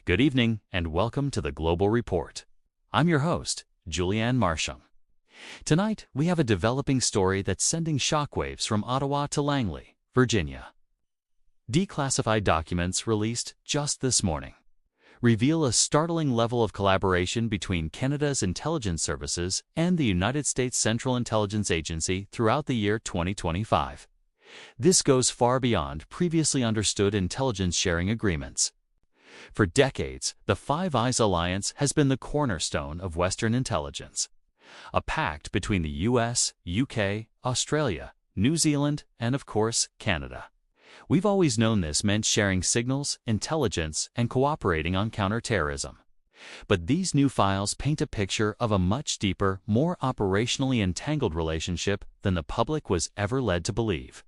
Good evening and welcome to the Global Report. I'm your host, Julianne Marsham. Tonight, we have a developing story that's sending shockwaves from Ottawa to Langley, Virginia. Declassified documents released just this morning reveal a startling level of collaboration between Canada's intelligence services and the United States Central Intelligence Agency throughout the year 2025. This goes far beyond previously understood intelligence sharing agreements. For decades, the Five Eyes Alliance has been the cornerstone of Western intelligence, a pact between the US, UK, Australia, New Zealand, and of course, Canada. We've always known this meant sharing signals, intelligence, and cooperating on counterterrorism. But these new files paint a picture of a much deeper, more operationally entangled relationship than the public was ever led to believe.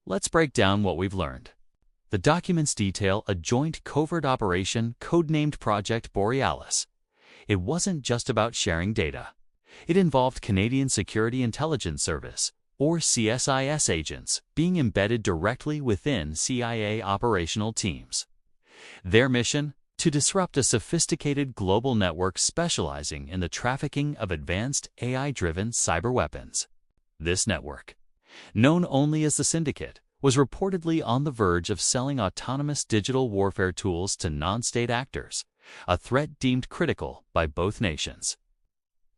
Let's break down what we've learned. The documents detail a joint covert operation codenamed Project Borealis. It wasn't just about sharing data. It involved Canadian Security Intelligence Service, or CSIS agents, being embedded directly within C.I.A. operational teams. Their mission? To disrupt a sophisticated global network specializing in the trafficking of advanced AI-driven cyber weapons. This network, known only as the Syndicate, was reportedly on the verge of selling autonomous digital warfare tools to non-state actors, a threat deemed critical by both nations.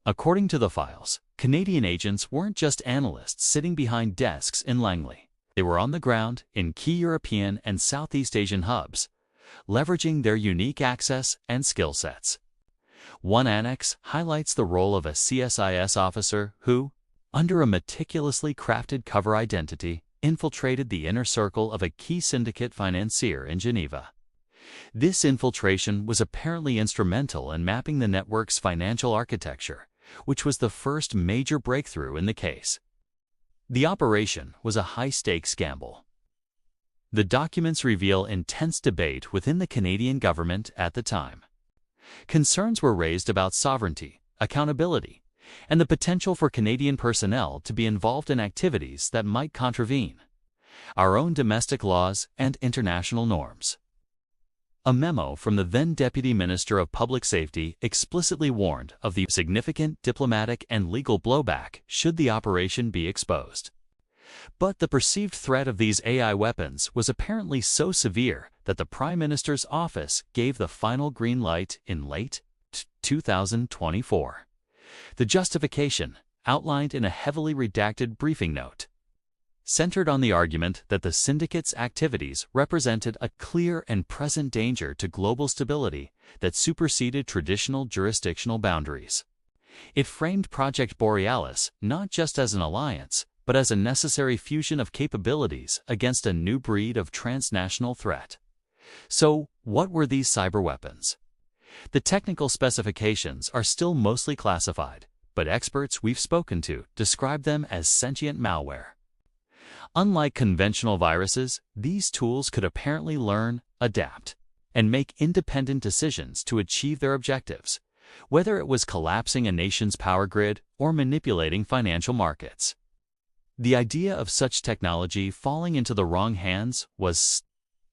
According to the files, Canadian agents weren't just analysts sitting behind desks in Langley. They were on the ground in key European and Southeast Asian hubs, leveraging their unique access and skill sets. One annex highlights the role of a CSIS officer who, under a meticulously crafted cover identity, infiltrated the inner circle of a key syndicate financier in Geneva. This infiltration was apparently instrumental in mapping the network's financial architecture, which was the first major breakthrough in the case. The operation was a high-stakes gamble. The documents reveal intense debate within the Canadian government at the time. Concerns were raised about sovereignty, accountability, and the potential for Canadian personnel to be involved in activities that might contravene our own domestic laws and international norms. A memo from the then Deputy Minister of Public Safety explicitly warned of the significant diplomatic and legal blowback should the operation be exposed. But the perceived threat of these AI weapons was apparently so severe that the Prime Minister's office gave the final green light in late 2024. The justification, outlined in a heavily redacted briefing note, centered on the argument that the syndicate's activities represented a clear and present danger to global stability that superseded traditional jurisdictional boundaries. It framed Project Borealis not just as an alliance, but as a necessary fusion of capabilities against a new breed of transnational threat. So, what were these cyber weapons? The technical specifications are still mostly classified, but experts we've spoken to describe them as sentient malware. Unlike conventional viruses, these tools could apparently learn, adapt, and make independent decisions to achieve their objectives, whether it was collapsing a nation's power grid or manipulating financial markets. The idea of such technology falling into the wrong hands was,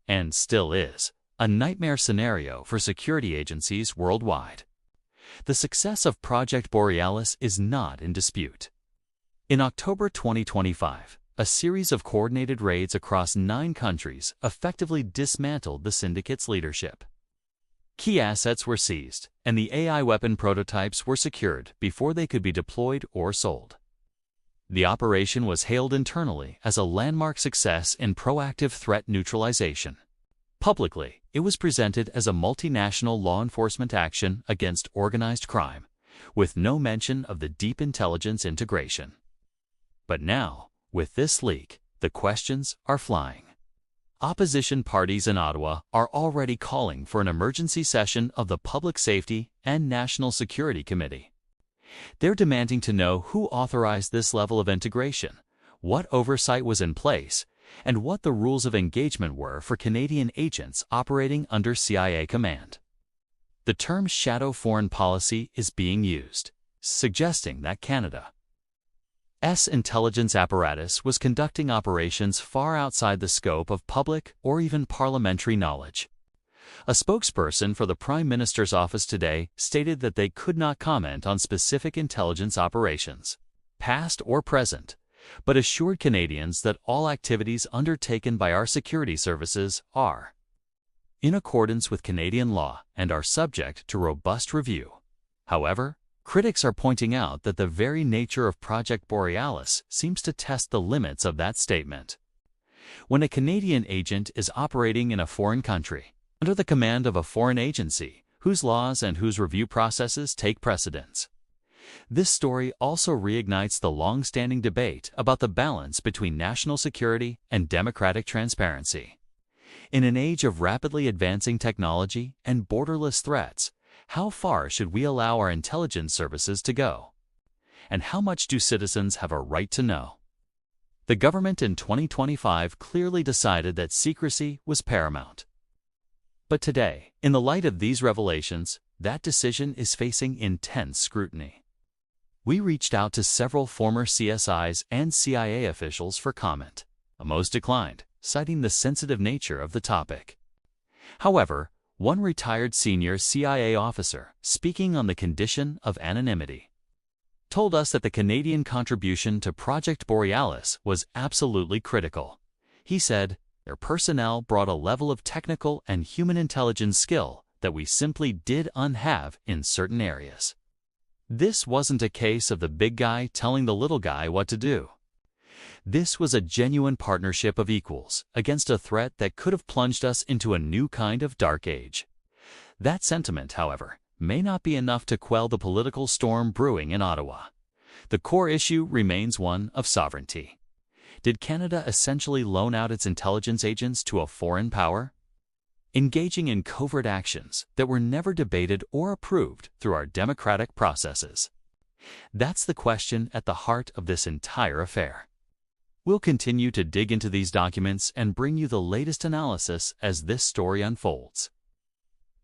and still is, a nightmare scenario for security agencies worldwide. The success of Project Borealis is not in dispute. In October 2025, a series of coordinated raids across 9 countries effectively dismantled the syndicate's leadership. Key assets were seized, and the AI weapon prototypes were secured before they could be deployed or sold. The operation was hailed internally as a landmark success in proactive threat neutralization. Publicly, it was presented as a multinational law enforcement action against organized crime, with no mention of the deep intelligence integration. But now, with this leak, the questions are flying. Opposition parties in Ottawa are already calling for an emergency session of the Public Safety and National Security Committee. They're demanding to know who authorized this level of integration, what oversight was in place, and what the rules of engagement were for Canadian agents operating under C.I.A. command. The term shadow foreign policy is being used, suggesting that Canada's intelligence apparatus was conducting operations far outside the scope of public or even parliamentary knowledge. A spokesperson for the Prime Minister's office today stated that they could not comment on specific intelligence operations, past or present, but assured Canadians that all activities undertaken by our security services are in accordance with Canadian law and are subject to robust review. However, critics are pointing out that the very nature of Project Borealis seems to test the limits of that statement. When a Canadian agent is operating in a foreign country, under the command of a foreign agency, whose laws and whose review processes take precedence. This story also reignites the long-standing debate about the balance between national security and democratic transparency. In an age of rapidly advancing technology and borderless threats, how far should we allow our intelligence services to go? And how much do citizens have a right to know? The government in 2025 clearly decided that secrecy was paramount. But today, in the light of these revelations, that decision is facing intense scrutiny. We reached out to several former CSIs and CIA officials for comment. Most declined, citing the sensitive nature of the topic. However, one retired senior CIA officer, speaking on the condition of anonymity, told us that the Canadian contribution to Project Borealis was absolutely critical. He said, "Their personnel brought a level of technical and human intelligence skill that we simply did not have in certain areas." This wasn't a case of the big guy telling the little guy what to do. This was a genuine partnership of equals against a threat that could have plunged us into a new kind of dark age. That sentiment, however, may not be enough to quell the political storm brewing in Ottawa. The core issue remains one of sovereignty. Did Canada essentially loan out its intelligence agents to a foreign power, engaging in covert actions that were never debated or approved through our democratic processes? That's the question at the heart of this entire affair. We'll continue to dig into these documents and bring you the latest analysis as this story unfolds.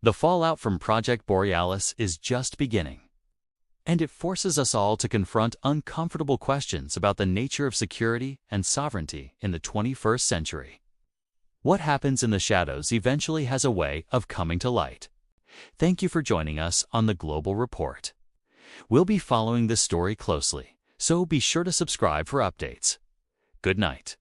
The fallout from Project Borealis is just beginning, and it forces us all to confront uncomfortable questions about the nature of security and sovereignty in the 21st century. What happens in the shadows eventually has a way of coming to light. Thank you for joining us on the Global Report. We'll be following this story closely, so be sure to subscribe for updates. Good night.